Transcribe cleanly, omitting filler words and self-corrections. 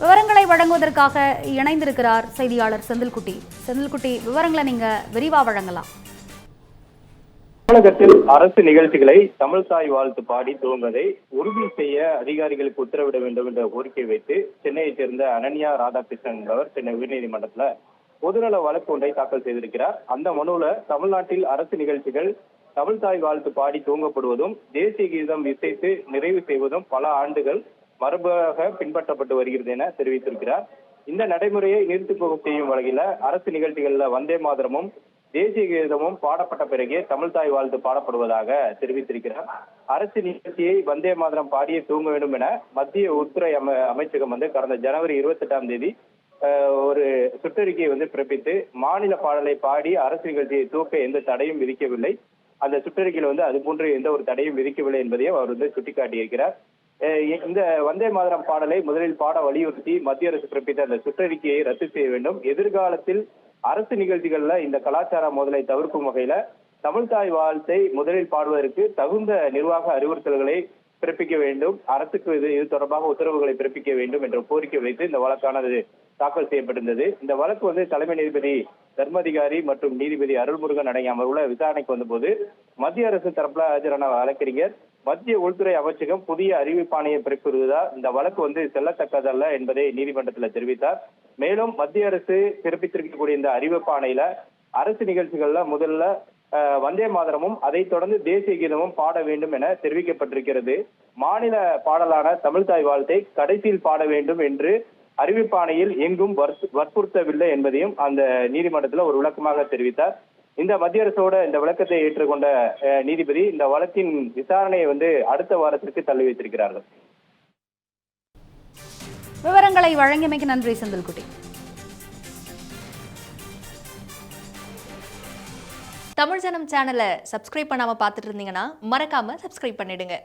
விவரங்களை வழங்குவதற்காக இணைந்திருக்கிறார் செய்தியாளர் செந்தில்குட்டி. செந்தில்குட்டி, விவரங்களை நீங்க விரிவா வழங்கலாம். தமிழகத்தில் அரசு நிகழ்ச்சிகளை தமிழ்தாய் வாழ்த்து பாடி துவங்குவதை உறுதி செய்ய அதிகாரிகளுக்கு உத்தரவிட வேண்டும் என்ற கோரிக்கை வைத்து சென்னையைச் சேர்ந்த அனன்யா ராதாகிருஷ்ணன் என்பவர் சென்னை உயர்நீதிமன்றத்துல பொதுநல வழக்கு ஒன்றை தாக்கல் செய்திருக்கிறார். அந்த மனுவில் தமிழ்நாட்டில் அரசு நிகழ்ச்சிகள் தமிழ்தாய் வாழ்த்து பாடி துவங்கப்படுவதும் தேசிய கீதம் இசைத்து நிறைவு செய்வதும் பல ஆண்டுகள் மரபாக பின்பற்றப்பட்டு வருகிறது என தெரிவித்திருக்கிறார். இந்த நடைமுறையை நிறுத்தி போக செய்யும் வகையில அரசு நிகழ்ச்சிகள்ல வந்தே மாதரமும் தேசிய கீதமும் பாடப்பட்ட பிறகே தமிழ்தாய் வாழ்த்து பாடப்படுவதாக தெரிவித்திருக்கிறார். அரசு நிகழ்ச்சியை வந்தே மாதரம் பாடியே தூங்க வேண்டும் என மத்திய உள்துறை அமைச்சகம் கடந்த ஜனவரி 28ஆம் தேதி ஒரு சுற்றறிக்கையை பிறப்பித்து மாநில பாடலை பாடி அரசு நிகழ்ச்சியை தூக்க எந்த தடையும் விதிக்கவில்லை. அந்த சுற்றறிக்கையில் அது போன்று எந்த ஒரு தடையும் விதிக்கவில்லை என்பதையும் அவர் சுட்டிக்காட்டியிருக்கிறார். இந்த வந்தே மாதரம் பாடலை முதலில் பாட வலியுறுத்தி மத்திய அரசு பிறப்பித்த அந்த சுற்றறிக்கையை ரத்து செய்ய வேண்டும். எதிர்காலத்தில் அரசு நிகழ்ச்சிகள்ல இந்த கலாச்சார மோதலை தவிர்க்கும் வகையில தமிழ்தாய் வாழ்த்தை முதலில் பாடுவதற்கு தகுந்த நிர்வாக அறிவுறுத்தல்களை பிறப்பிக்க வேண்டும். அரசுக்கு இது தொடர்பாக உத்தரவுகளை பிறப்பிக்க வேண்டும் என்ற கோரிக்கை வைத்து இந்த வழக்கானது தாக்கல் செய்யப்பட்டிருந்தது. இந்த வழக்கு தலைமை நீதிபதி தர்மதிகாரி மற்றும் நீதிபதி அருள்முருகன் அடங்கிய அமர்வுல விசாரணைக்கு வந்தபோது மத்திய அரசு தரப்புல ஆஜரான வழக்கறிஞர் மத்திய உள்துறை அமைச்சகம் புதிய அறிவிப்பாணையை பிறப்பிடுவதால் இந்த வழக்கு செல்லத்தக்கதல்ல என்பதை நீதிமன்றத்தில் தெரிவித்தார். மேலும் மத்திய அரசு பிறப்பித்திருக்கக்கூடிய இந்த அறிவிப்பாணையில அரசு நிகழ்ச்சிகள்ல முதல்ல வந்தே மாதரமும் அதைத் தொடர்ந்து தேசிய கீதமும் பாட வேண்டும் என தெரிவிக்கப்பட்டிருக்கிறது. மாநில பாடலான தமிழ்தாய் வாழ்த்தை கடைசியில் பாட வேண்டும் என்று அறிவிப்பாணையில் எங்கும் வற்புறுத்தவில்லை என்பதையும் அந்த நீதிமன்றத்தில் ஒரு விளக்கமாக தெரிவித்தார். இந்த மத்திய அரசோட இந்த விளக்கத்தை ஏற்றுக்கொண்ட நீதிபதி இந்த வழக்கின் விசாரணையை அடுத்த வாரத்திற்கு தள்ளி வைத்திருக்கிறார்கள். விவரங்களை வழங்கியமைக்கு நன்றி செந்தில்குட்டி. தமிழ் ஜனம் சேனலை சப்ஸ்கிரைப் பண்ணாம பார்த்துட்டு இருந்தீங்கன்னா மறக்காம சப்ஸ்கிரைப் பண்ணிடுங்க.